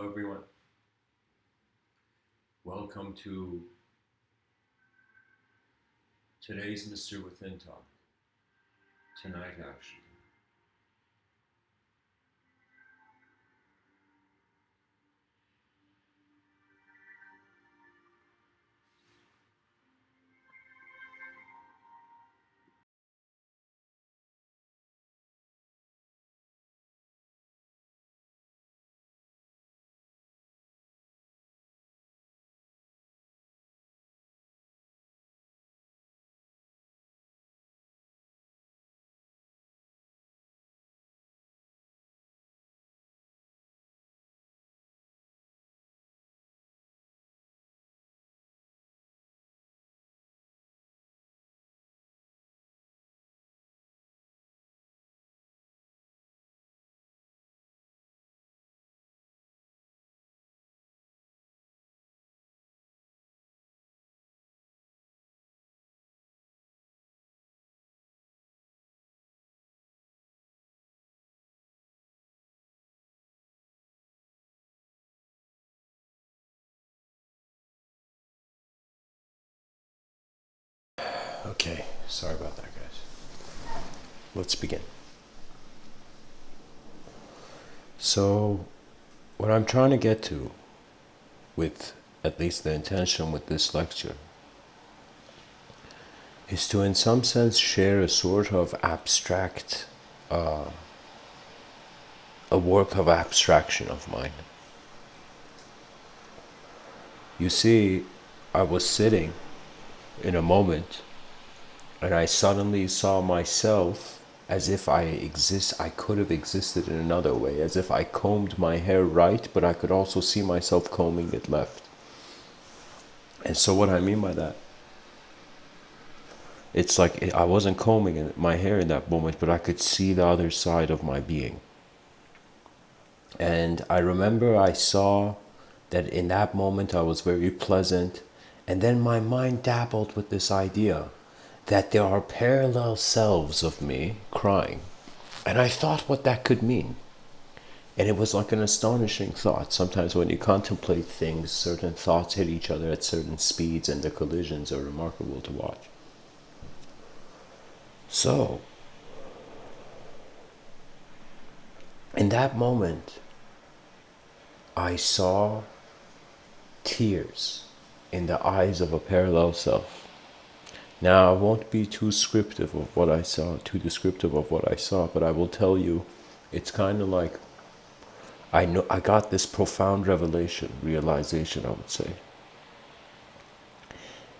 Hello everyone. Welcome to today's Mr.Within talk. Tonight actually. Okay, sorry about that guys. Let's begin. So, what I'm trying to get to, with at least the intention with this lecture, is to in some sense share a sort of abstract, a work of abstraction of mine. You see, I was sitting in a moment and I suddenly saw myself as if I could have existed in another way, as if I combed my hair right, but I could also see myself combing it left. And so what I mean by that, it's like I wasn't combing my hair in that moment, but I could see the other side of my being. And I remember I saw that in that moment I was very pleasant, and then my mind dabbled with this idea that there are parallel selves of me crying. And I thought what that could mean. And it was like an astonishing thought. Sometimes when you contemplate things, certain thoughts hit each other at certain speeds, and the collisions are remarkable to watch. So, in that moment, I saw tears in the eyes of a parallel self. Now, I won't be too descriptive of what I saw, but I will tell you, it's kind of like I got this profound realization, I would say,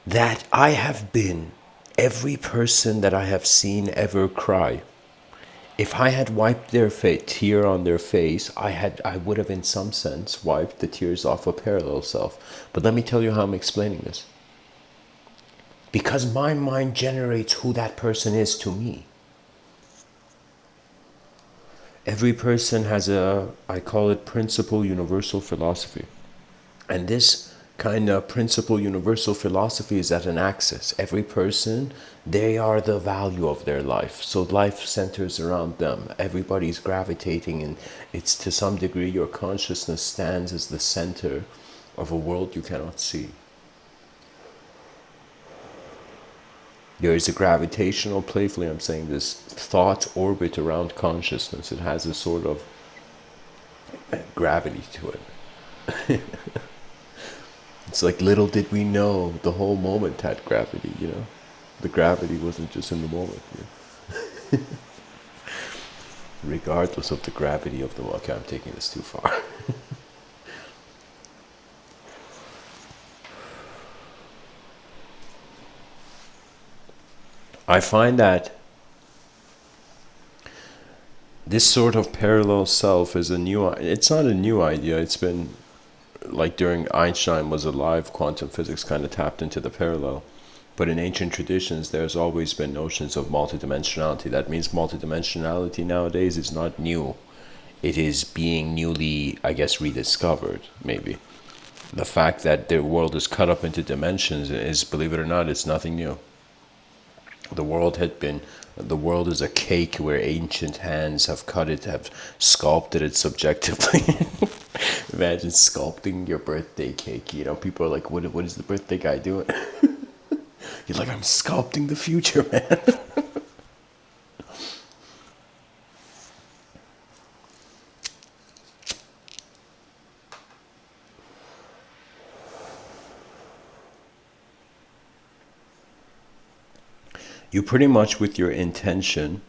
that I have been every person that I have seen ever cry. If I had wiped their tear on their face, I would have in some sense wiped the tears off a parallel self. But let me tell you how I'm explaining this. Because my mind generates who that person is to me. Every person has I call it principle universal philosophy. And this kind of principle universal philosophy is at an axis. Every person, they are the value of their life. So life centers around them. Everybody's gravitating, and it's to some degree your consciousness stands as the center of a world you cannot see. There is a gravitational, playfully I'm saying this, thoughts orbit around consciousness. It has a sort of gravity to it. It's like little did we know the whole moment had gravity, you know? The gravity wasn't just in the moment. You know? Regardless of the gravity of the moment. Okay, I'm taking this too far. I find that this sort of parallel self is it's not a new idea. It's been like during Einstein was alive, quantum physics kind of tapped into the parallel. But in ancient traditions, there's always been notions of multidimensionality. That means multidimensionality nowadays is not new. It is being newly, I guess, rediscovered, maybe. The fact that the world is cut up into dimensions is, believe it or not, it's nothing new. The world had been the world is a cake where ancient hands have cut it, have sculpted it subjectively. Imagine sculpting your birthday cake. You know, people are like, what is the birthday guy doing? You're like, I'm sculpting the future, man. You pretty much, with your intention,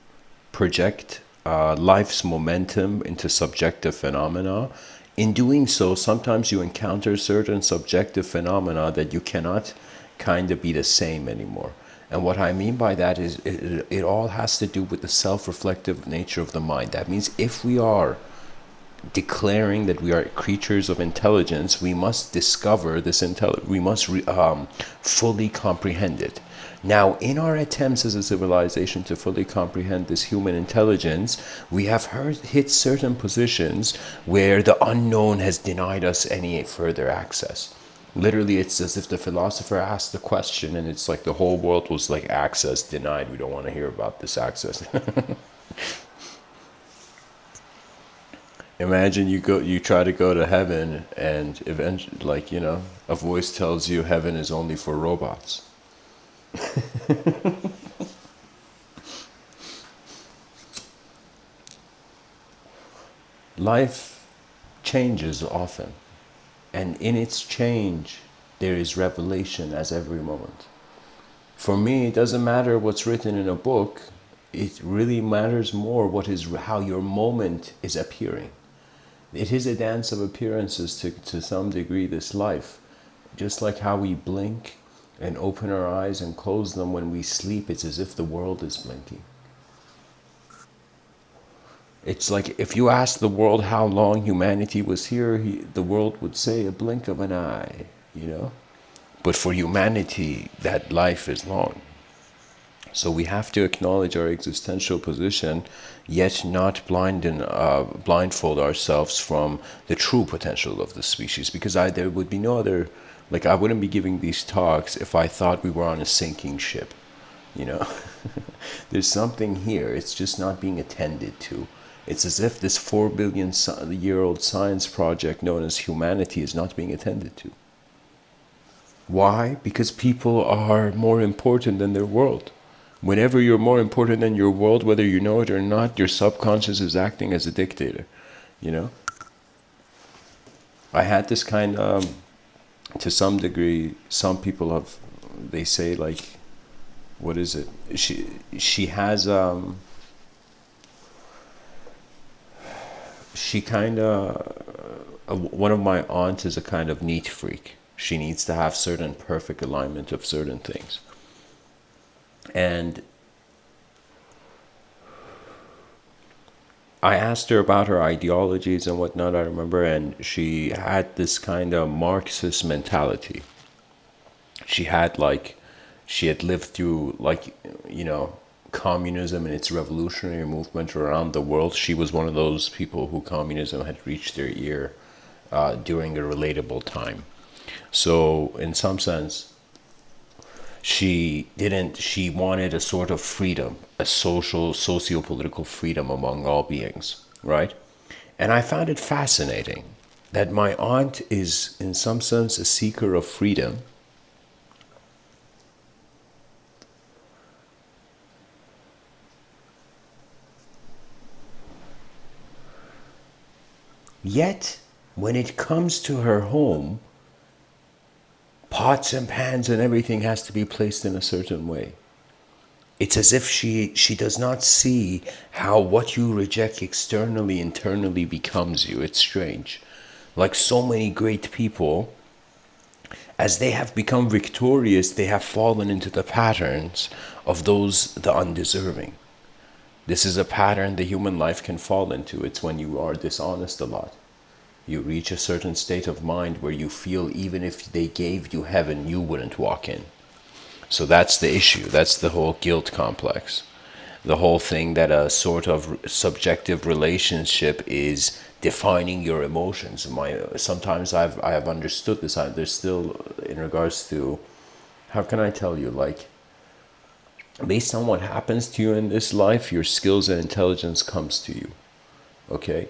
project life's momentum into subjective phenomena. In doing so, sometimes you encounter certain subjective phenomena that you cannot kind of be the same anymore. And what I mean by that is it all has to do with the self-reflective nature of the mind. That means if we are declaring that we are creatures of intelligence, we must discover this intelligence. We must fully comprehend it. Now, in our attempts as a civilization to fully comprehend this human intelligence, we have hit certain positions where the unknown has denied us any further access. Literally, it's as if the philosopher asked the question, and it's like the whole world was like, access denied. We don't want to hear about this access. Imagine you try to go to heaven, and eventually, like, you know, a voice tells you heaven is only for robots. Life changes often, and in its change, there is revelation as every moment. For me, it doesn't matter what's written in a book. It really matters more how your moment is appearing. It is a dance of appearances to some degree, this life. Just like how we blink and open our eyes and close them when we sleep, it's as if the world is blinking. It's like if you ask the world how long humanity was here, the world would say a blink of an eye, you know? But for humanity, that life is long. So we have to acknowledge our existential position, yet not blindfold ourselves from the true potential of the species. Because there would be no other, like, I wouldn't be giving these talks if I thought we were on a sinking ship, you know? There's something here, it's just not being attended to. It's as if this 4 billion year old science project known as humanity is not being attended to. Why? Because people are more important than their world. Whenever you're more important than your world, whether you know it or not, your subconscious is acting as a dictator, you know? I had this kind of, to some degree, some people have, they say, like, what is it? She has, she kind of, one of my aunts is a kind of neat freak. She needs to have certain perfect alignment of certain things. And I asked her about her ideologies and whatnot, I remember, and she had this kind of Marxist mentality. She had lived through, like, you know, communism and its revolutionary movement around the world. She was one of those people who communism had reached their ear during a relatable time. So in some sense, she wanted a sort of freedom, a socio-political freedom among all beings, right? And I found it fascinating that my aunt is in some sense a seeker of freedom, yet when it comes to her home, pots and pans and everything has to be placed in a certain way. It's as if she does not see how what you reject externally, internally becomes you. It's strange. Like so many great people, as they have become victorious, they have fallen into the patterns of the undeserving. This is a pattern the human life can fall into. It's when you are dishonest a lot. You reach a certain state of mind where you feel even if they gave you heaven, you wouldn't walk in. So that's the issue. That's the whole guilt complex. The whole thing that a sort of subjective relationship is defining your emotions. Sometimes I have understood this. There's still, in regards to, how can I tell you, like, based on what happens to you in this life, your skills and intelligence comes to you. Okay?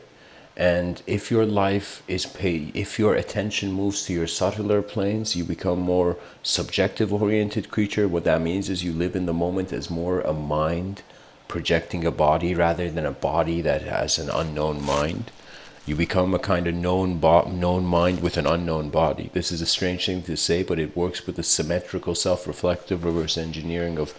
And if your life is paid, if your attention moves to your subtler planes, you become more subjective oriented creature. What that means is you live in the moment as more a mind projecting a body rather than a body that has an unknown mind. You become a kind of known mind with an unknown body. This is a strange thing to say, but it works with the symmetrical, self-reflective reverse engineering of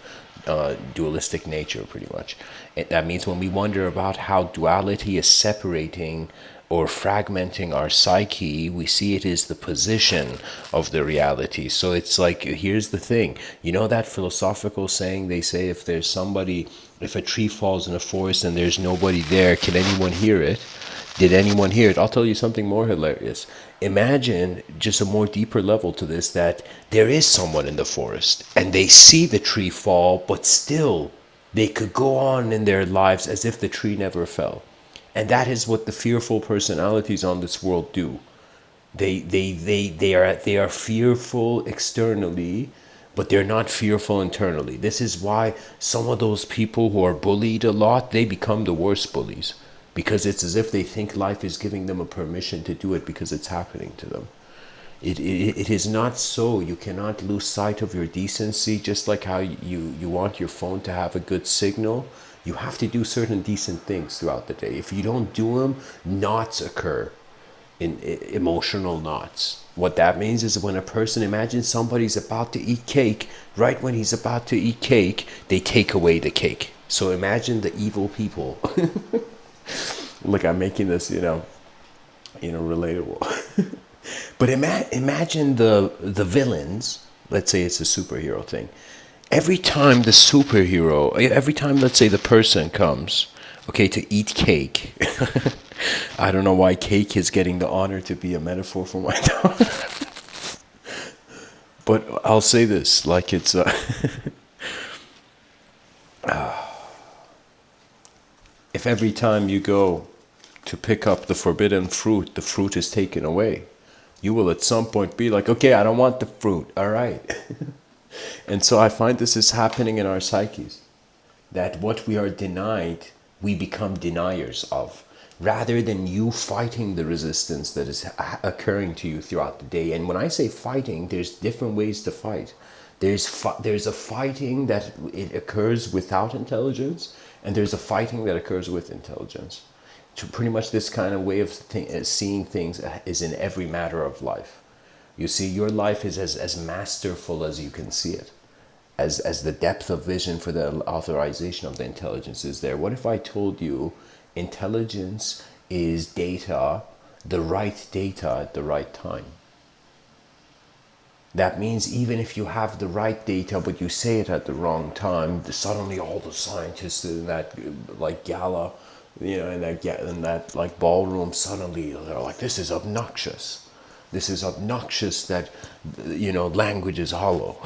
dualistic nature, pretty much. That means when we wonder about how duality is separating or fragmenting our psyche, we see it as the position of the reality. So it's like, here's the thing. You know that philosophical saying they say, if there's somebody, if a tree falls in a forest and there's nobody there, can anyone hear it? Did anyone hear it? I'll tell you something more hilarious. Imagine just a more deeper level to this, that there is someone in the forest and they see the tree fall, but still they could go on in their lives as if the tree never fell. And that is what the fearful personalities on this world do. They are fearful externally, but they're not fearful internally. This is why some of those people who are bullied a lot, they become the worst bullies, because it's as if they think life is giving them a permission to do it because it's happening to them. It is not so. You cannot lose sight of your decency. Just like how you want your phone to have a good signal, you have to do certain decent things throughout the day. If you don't do them, knots occur, in emotional knots. What that means is when a person, imagines somebody's about to eat cake, right when he's about to eat cake, they take away the cake. So imagine the evil people. Look, I'm making this, relatable. But imagine the villains. Let's say it's a superhero thing. Every time, let's say the person comes, okay, to eat cake. I don't know why cake is getting the honor to be a metaphor for my dog. But I'll say this, like it's if every time you go to pick up the forbidden fruit, the fruit is taken away, you will at some point be like, okay, I don't want the fruit, all right. And so I find this is happening in our psyches, that what we are denied, we become deniers of, rather than you fighting the resistance that is occurring to you throughout the day. And when I say fighting, there's different ways to fight. There's a fighting that it occurs without intelligence, and there's a fighting that occurs with intelligence. So pretty much this kind of way of seeing things is in every matter of life. You see, your life is as masterful as you can see it, as the depth of vision for the authorization of the intelligence is there. What if I told you intelligence is data, the right data at the right time? That means even if you have the right data, but you say it at the wrong time, suddenly all the scientists in that like gala, in that like ballroom, suddenly they're like, this is obnoxious. This is obnoxious that, language is hollow.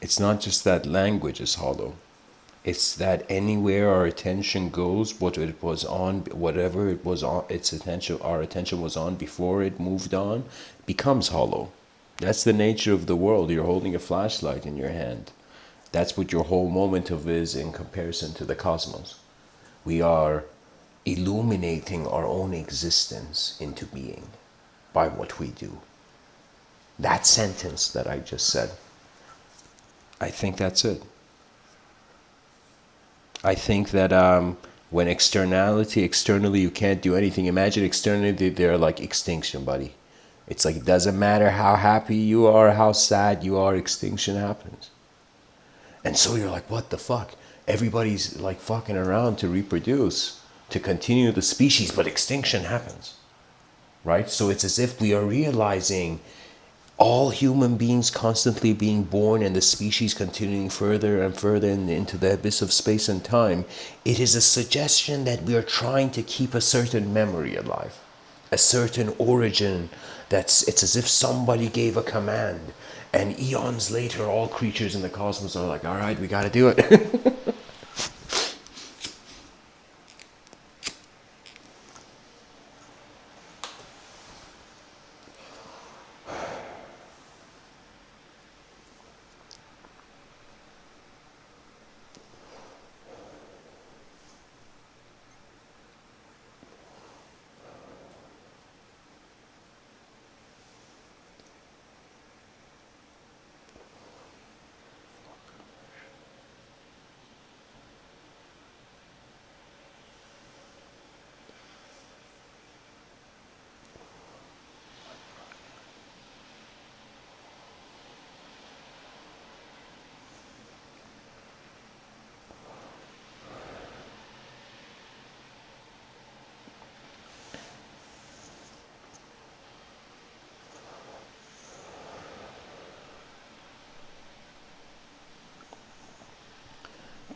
It's not just that language is hollow. It's that anywhere our attention goes, whatever it was on, our attention was on before it moved on, becomes hollow. That's the nature of the world. You're holding a flashlight in your hand. That's what your whole moment of is in comparison to the cosmos. We are illuminating our own existence into being by what we do. That sentence that I just said, I think that's it. I think that when externally you can't do anything. Imagine externally they're like extinction, buddy. It's like it doesn't matter how happy you are, how sad you are, extinction happens. And so you're like, what the fuck? Everybody's like fucking around to reproduce, to continue the species, but extinction happens. Right? So it's as if we are realizing all human beings constantly being born and the species continuing further and further into the abyss of space and time. It is a suggestion that we are trying to keep a certain memory alive, a certain origin. It's as if somebody gave a command, and eons later all creatures in the cosmos are like, all right, we got to do it.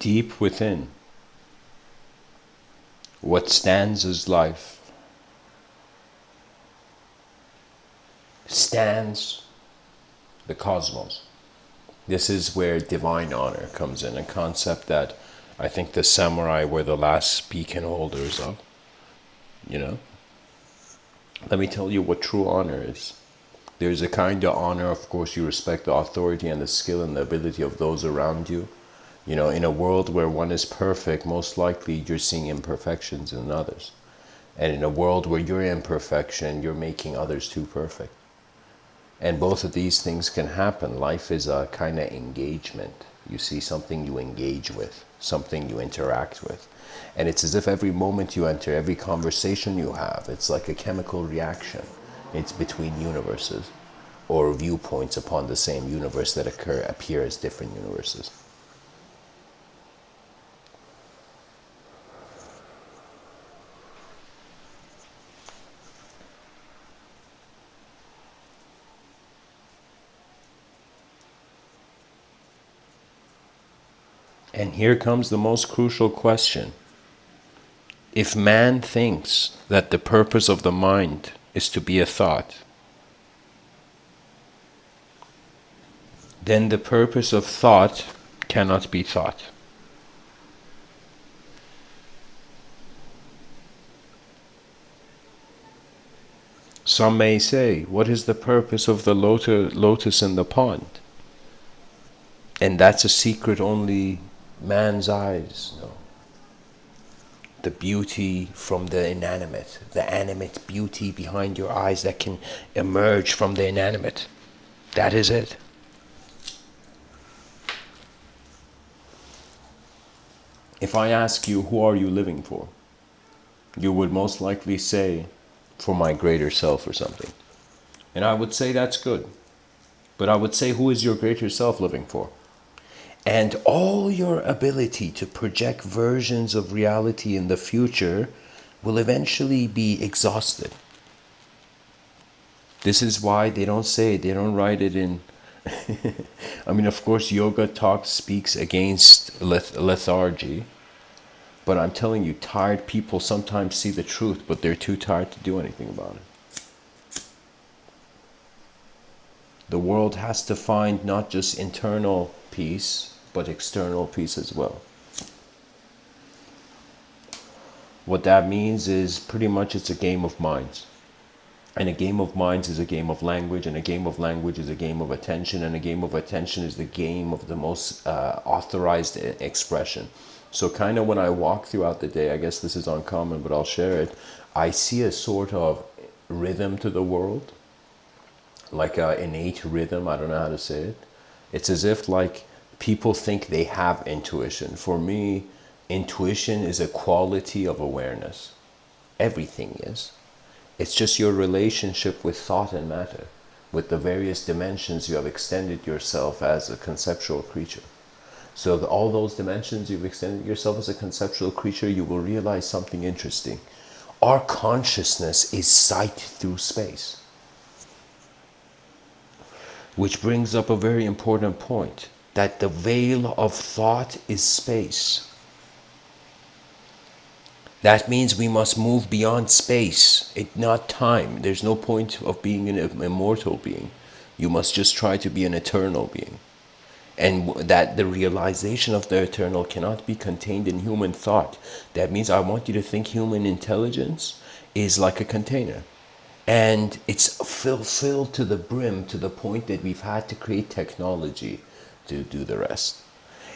Deep within, what stands as life stands the cosmos. This is where divine honor comes in, a concept that I think the samurai were the last beacon holders of. You know? Let me tell you what true honor is. There's a kind of honor, of course, you respect the authority and the skill and the ability of those around you. You know, in a world where one is perfect, most likely you're seeing imperfections in others. And in a world where you're imperfection, you're making others too perfect. And both of these things can happen. Life is a kind of engagement. You see something you engage with, something you interact with. And it's as if every moment you enter, every conversation you have, it's like a chemical reaction. It's between universes or viewpoints upon the same universe that appear as different universes. And here comes the most crucial question. If man thinks that the purpose of the mind is to be a thought, then the purpose of thought cannot be thought. Some may say, what is the purpose of the lotus in the pond? And that's a secret only man's eyes know. The beauty from the inanimate, the animate beauty behind your eyes that can emerge from the inanimate. That is it. If I ask you, who are you living for? You would most likely say, for my greater self or something. And I would say that's good. But I would say, who is your greater self living for? And all your ability to project versions of reality in the future will eventually be exhausted. This is why they don't write it in. I mean, of course, yoga speaks against lethargy. But I'm telling you, tired people sometimes see the truth, but they're too tired to do anything about it. The world has to find not just internal peace, but external peace as well. What that means is pretty much it's a game of minds. And a game of minds is a game of language, and a game of language is a game of attention, and a game of attention is the game of the most authorized expression. So kind of when I walk throughout the day, I guess this is uncommon, but I'll share it, I see a sort of rhythm to the world, like an innate rhythm, I don't know how to say it. It's as if like people think they have intuition. For me, intuition is a quality of awareness. Everything is. It's just your relationship with thought and matter, with the various dimensions you have extended yourself as a conceptual creature. So all those dimensions you've extended yourself as a conceptual creature, you will realize something interesting. Our consciousness is sight through space. Which brings up a very important point, that the veil of thought is space. That means we must move beyond space, not time. There's no point of being an immortal being. You must just try to be an eternal being. And that the realization of the eternal cannot be contained in human thought. That means I want you to think human intelligence is like a container. And it's filled to the brim, to the point that we've had to create technology to do the rest.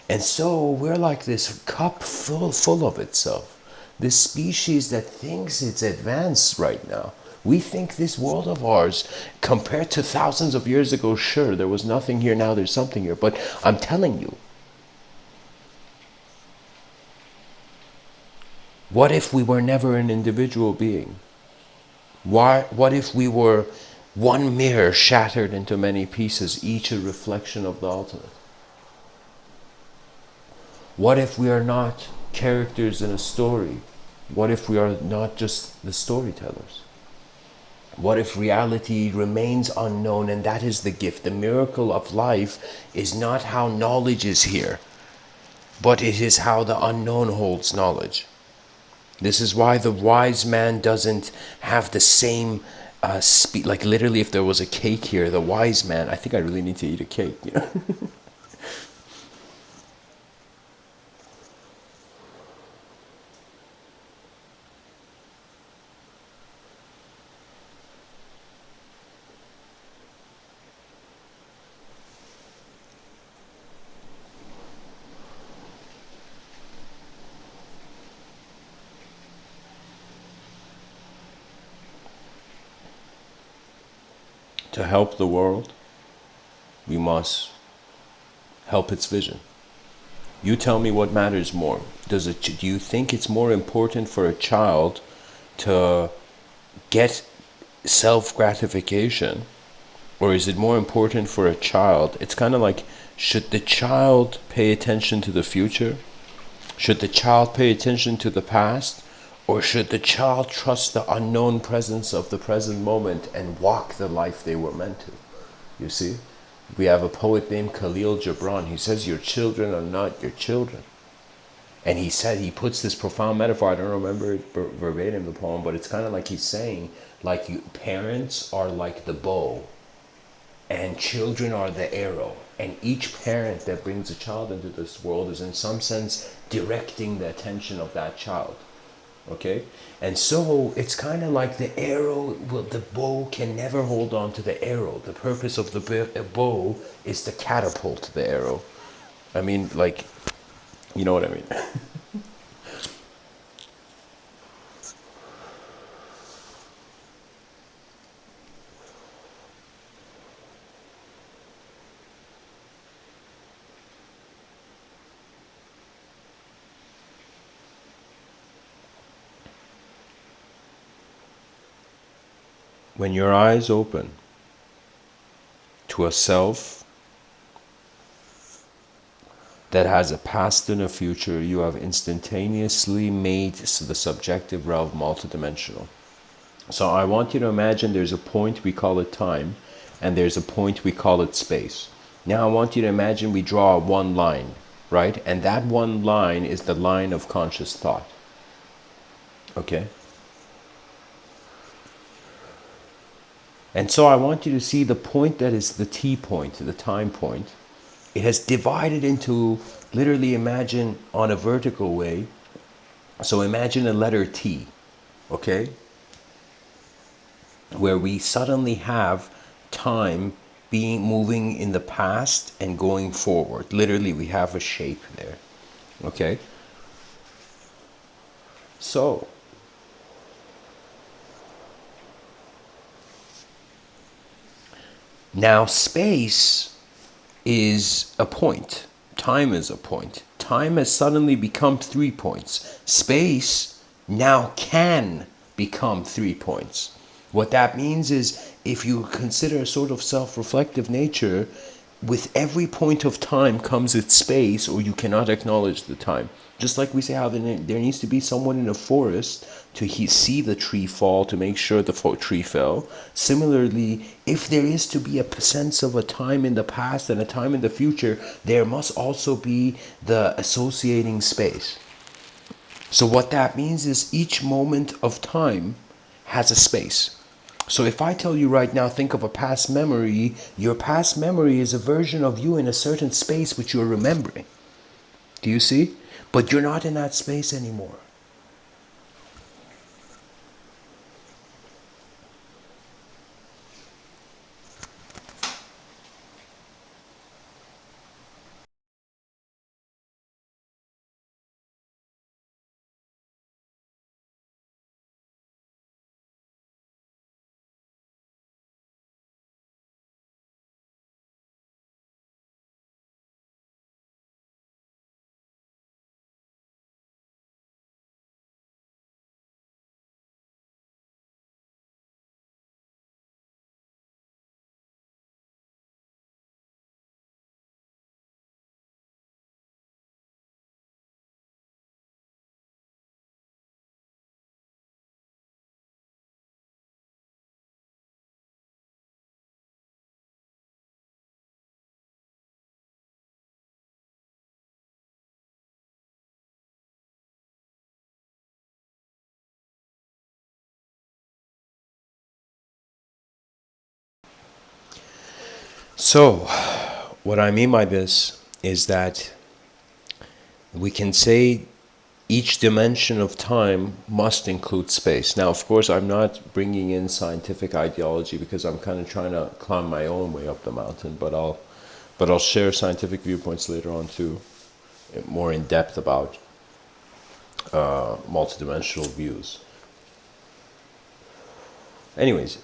And so we're like this cup full of itself. This species that thinks it's advanced right now. We think this world of ours, compared to thousands of years ago, sure, there was nothing here, now there's something here. But I'm telling you, what if we were never an individual being? What if we were one mirror shattered into many pieces, each a reflection of the ultimate? What if we are not characters in a story? What if we are not just the storytellers? What if reality remains unknown, and that is the gift? The miracle of life is not how knowledge is here. but it is how the unknown holds knowledge. This is why the wise man doesn't have the same speed. Like literally, if there was a cake here, the wise man, I think I really need to eat a cake, you know? To help the world, we must help its vision. You tell me what matters more. Do you think it's more important for a child to get self gratification, or is it more important for a child? It's kind of like, should the child pay attention to the future? Should the child pay attention to the past? Or should the child trust the unknown presence of the present moment and walk the life they were meant to? You see? We have a poet named Khalil Gibran. He says, your children are not your children. And he said, he puts this profound metaphor, I don't remember it verbatim, the poem, but it's kind of like he's saying, like, parents are like the bow and children are the arrow. And each parent that brings a child into this world is in some sense directing the attention of that child. Okay? And so it's kind of like the arrow, well, the bow can never hold on to the arrow. The purpose of the bow is to catapult the arrow. I mean, like, you know what I mean? When your eyes open to a self that has a past and a future, you have instantaneously made the subjective realm multidimensional. So I want you to imagine there's a point, we call it time, and there's a point, we call it space. Now I want you to imagine we draw one line, right? And that one line is the line of conscious thought. Okay? And so I want you to see the point that is the T point, the time point. It has divided into, literally imagine on a vertical way. So imagine a letter T, okay? Where we suddenly have time being moving in the past and going forward. Literally, we have a shape there, okay? So, now space is a point. Time is a point. Time has suddenly become 3 points. Space now can become 3 points. What that means is, if you consider a sort of self-reflective nature, with every point of time comes its space, or you cannot acknowledge the time. Just like we say how there needs to be someone in a forest to see the tree fall, to make sure the tree fell. Similarly, if there is to be a sense of a time in the past and a time in the future, there must also be the associating space. So what that means is each moment of time has a space. So if I tell you right now, think of a past memory, your past memory is a version of you in a certain space which you're remembering. Do you see? But you're not in that space anymore. So, what I mean by this is that we can say each dimension of time must include space. Now, of course, I'm not bringing in scientific ideology because I'm kind of trying to climb my own way up the mountain, but I'll share scientific viewpoints later on too, more in depth about multidimensional views. Anyways,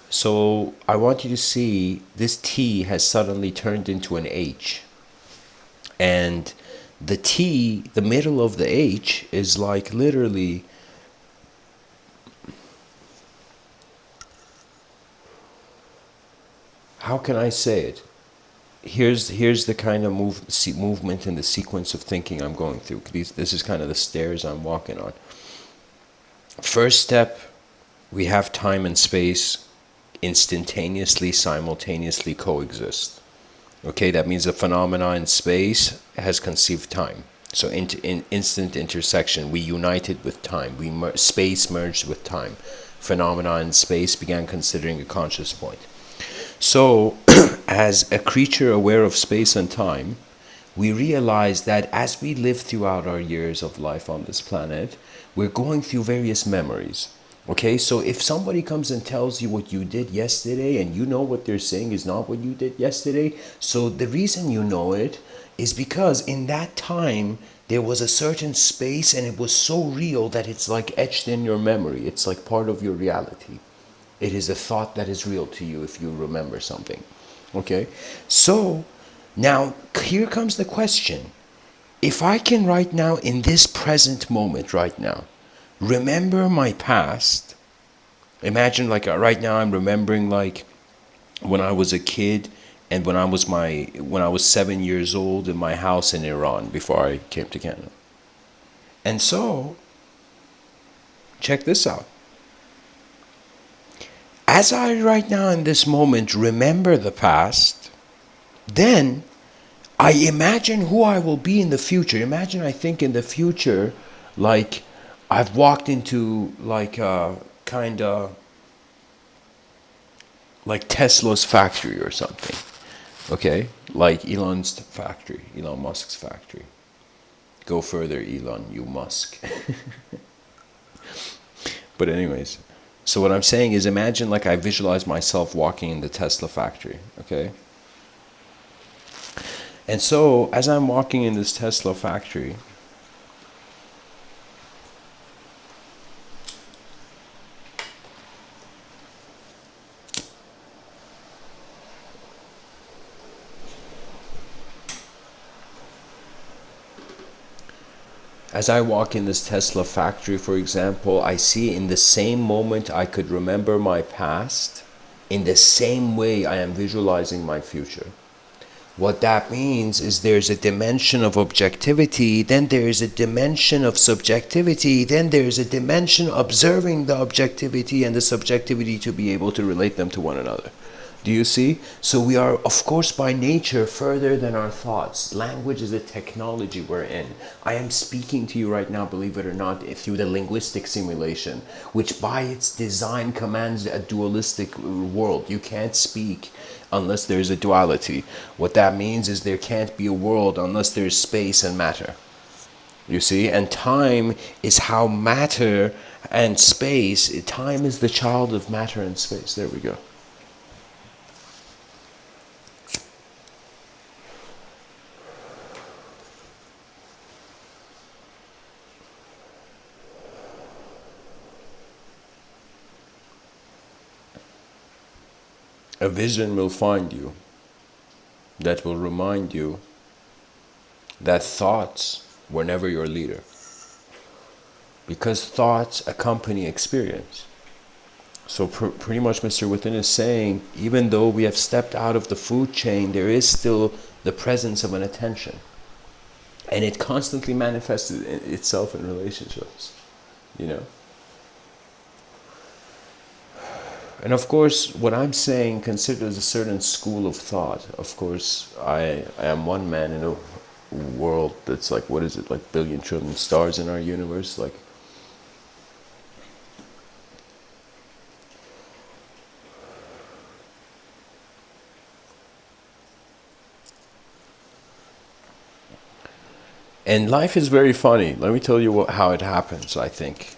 so I want you to see this T has suddenly turned into an H. And the T, the middle of the H, is like literally how can I say it? Here's the kind of movement and the sequence of thinking I'm going through. This is kind of the stairs I'm walking on. First step, we have time and space instantaneously, simultaneously coexist. Okay, that means a phenomena in space has conceived time. So in instant intersection, we united with time. Space merged with time. Phenomena in space began considering a conscious point. So, as a creature aware of space and time, we realize that as we live throughout our years of life on this planet, we're going through various memories. Okay, so if somebody comes and tells you what you did yesterday and you know what they're saying is not what you did yesterday, so the reason you know it is because in that time there was a certain space and it was so real that it's like etched in your memory. It's like part of your reality. It is a thought that is real to you if you remember something. Okay? So, now here comes the question. If I can right now, in this present moment right now, remember my past, imagine like right now I'm remembering like when I was a kid and when I was 7 years old in my house in Iran before I came to Canada. And so, check this out. As I right now in this moment remember the past, then I imagine who I will be in the future. Imagine I think in the future, like I've walked into like a kind of like Tesla's factory or something. Okay? Like Elon Musk's factory. Go further, Elon, you Musk. But anyways, so what I'm saying is imagine like I visualize myself walking in the Tesla factory, okay? And so as I'm walking in this Tesla factory, for example, I see in the same moment I could remember my past, in the same way I am visualizing my future. What that means is there's a dimension of objectivity, then there's a dimension of subjectivity, then there's a dimension observing the objectivity and the subjectivity to be able to relate them to one another. Do you see? So we are, of course, by nature further than our thoughts. Language is a technology we're in. I am speaking to you right now, believe it or not, through the linguistic simulation, which by its design commands a dualistic world. You can't speak unless there's a duality. What that means is there can't be a world unless there's space and matter. You see? And time is how matter and space, time is the child of matter and space. There we go. A vision will find you that will remind you that thoughts were never your leader. Because thoughts accompany experience. So pretty much Mr. Within is saying, even though we have stepped out of the food chain, there is still the presence of an attention. And it constantly manifests itself in relationships, you know. And of course, what I'm saying considers a certain school of thought. Of course, I am one man in a world that's like, what is it, like billion trillion stars in our universe? Like, And life is very funny. Let me tell you how it happens, I think,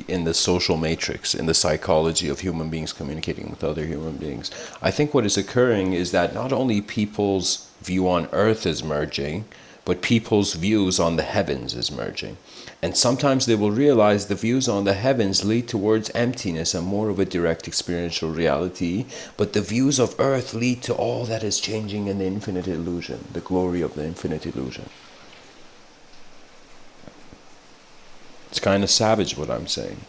in the social matrix, in the psychology of human beings communicating with other human beings. I think what is occurring is that not only people's view on Earth is merging, but people's views on the heavens is merging. And sometimes they will realize the views on the heavens lead towards emptiness and more of a direct experiential reality, but the views of Earth lead to all that is changing in the infinite illusion, the glory of the infinite illusion. It's kind of savage what I'm saying.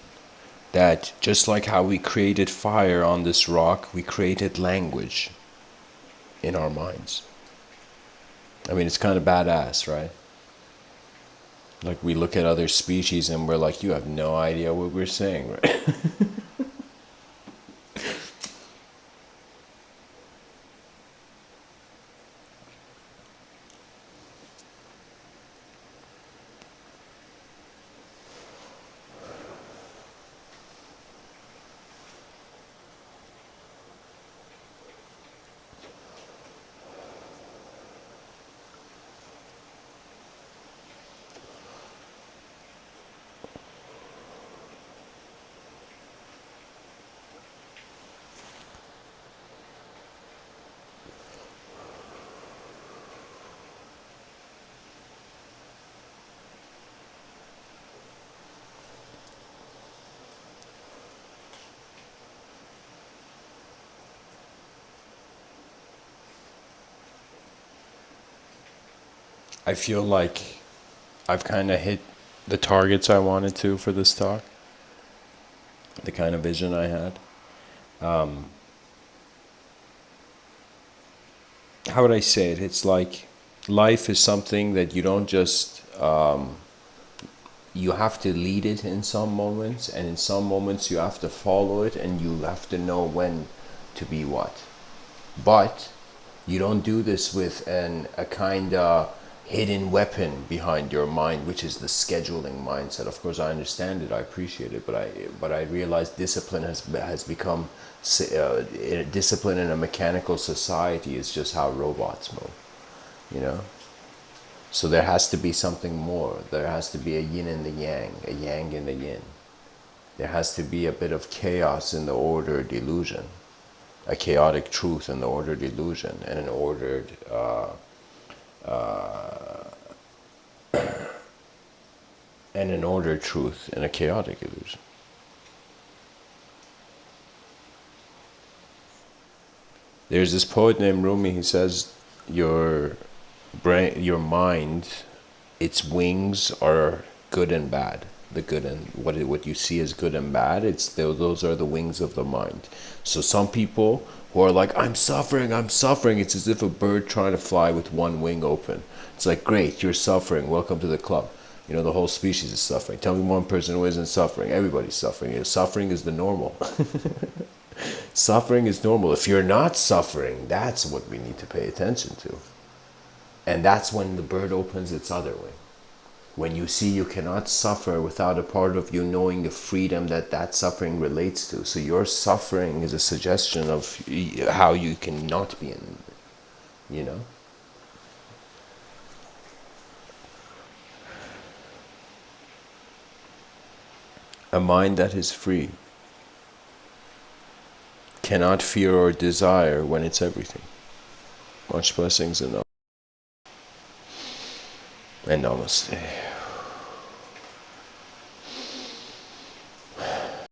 That just like how we created fire on this rock, we created language in our minds. I mean, it's kind of badass, right? Like we look at other species and we're like, you have no idea what we're saying, right? I feel like I've kind of hit the targets I wanted to for this talk, the kind of vision I had. How would I say it? It's like life is something that you don't just, you have to lead it in some moments, and in some moments you have to follow it, and you have to know when to be what. But you don't do this with a kind of hidden weapon behind your mind, which is the scheduling mindset. Of course, I understand it, I appreciate it, but I realize discipline has become discipline in a mechanical society is just how robots move, you know. So there has to be something more. There has to be a yin and the yang, a yang and the yin. There has to be a bit of chaos in the ordered illusion, a chaotic truth in the ordered illusion, and an ordered truth in a chaotic illusion. There's this poet named Rumi. He says, your brain, your mind, its wings are good and bad. The good and what you see as good and bad, those are the wings of the mind. So some people who are like, I'm suffering, it's as if a bird trying to fly with one wing open. It's like, great, you're suffering, welcome to the club. You know, the whole species is suffering. Tell me one person who isn't suffering. Everybody's suffering. You know, suffering is the normal. Suffering is normal. If you're not suffering, that's what we need to pay attention to. And that's when the bird opens its other wing. When you see you cannot suffer without a part of you knowing the freedom that suffering relates to. So your suffering is a suggestion of how you cannot be in, you know. A mind that is free cannot fear or desire when it's everything. Much blessings and namaste.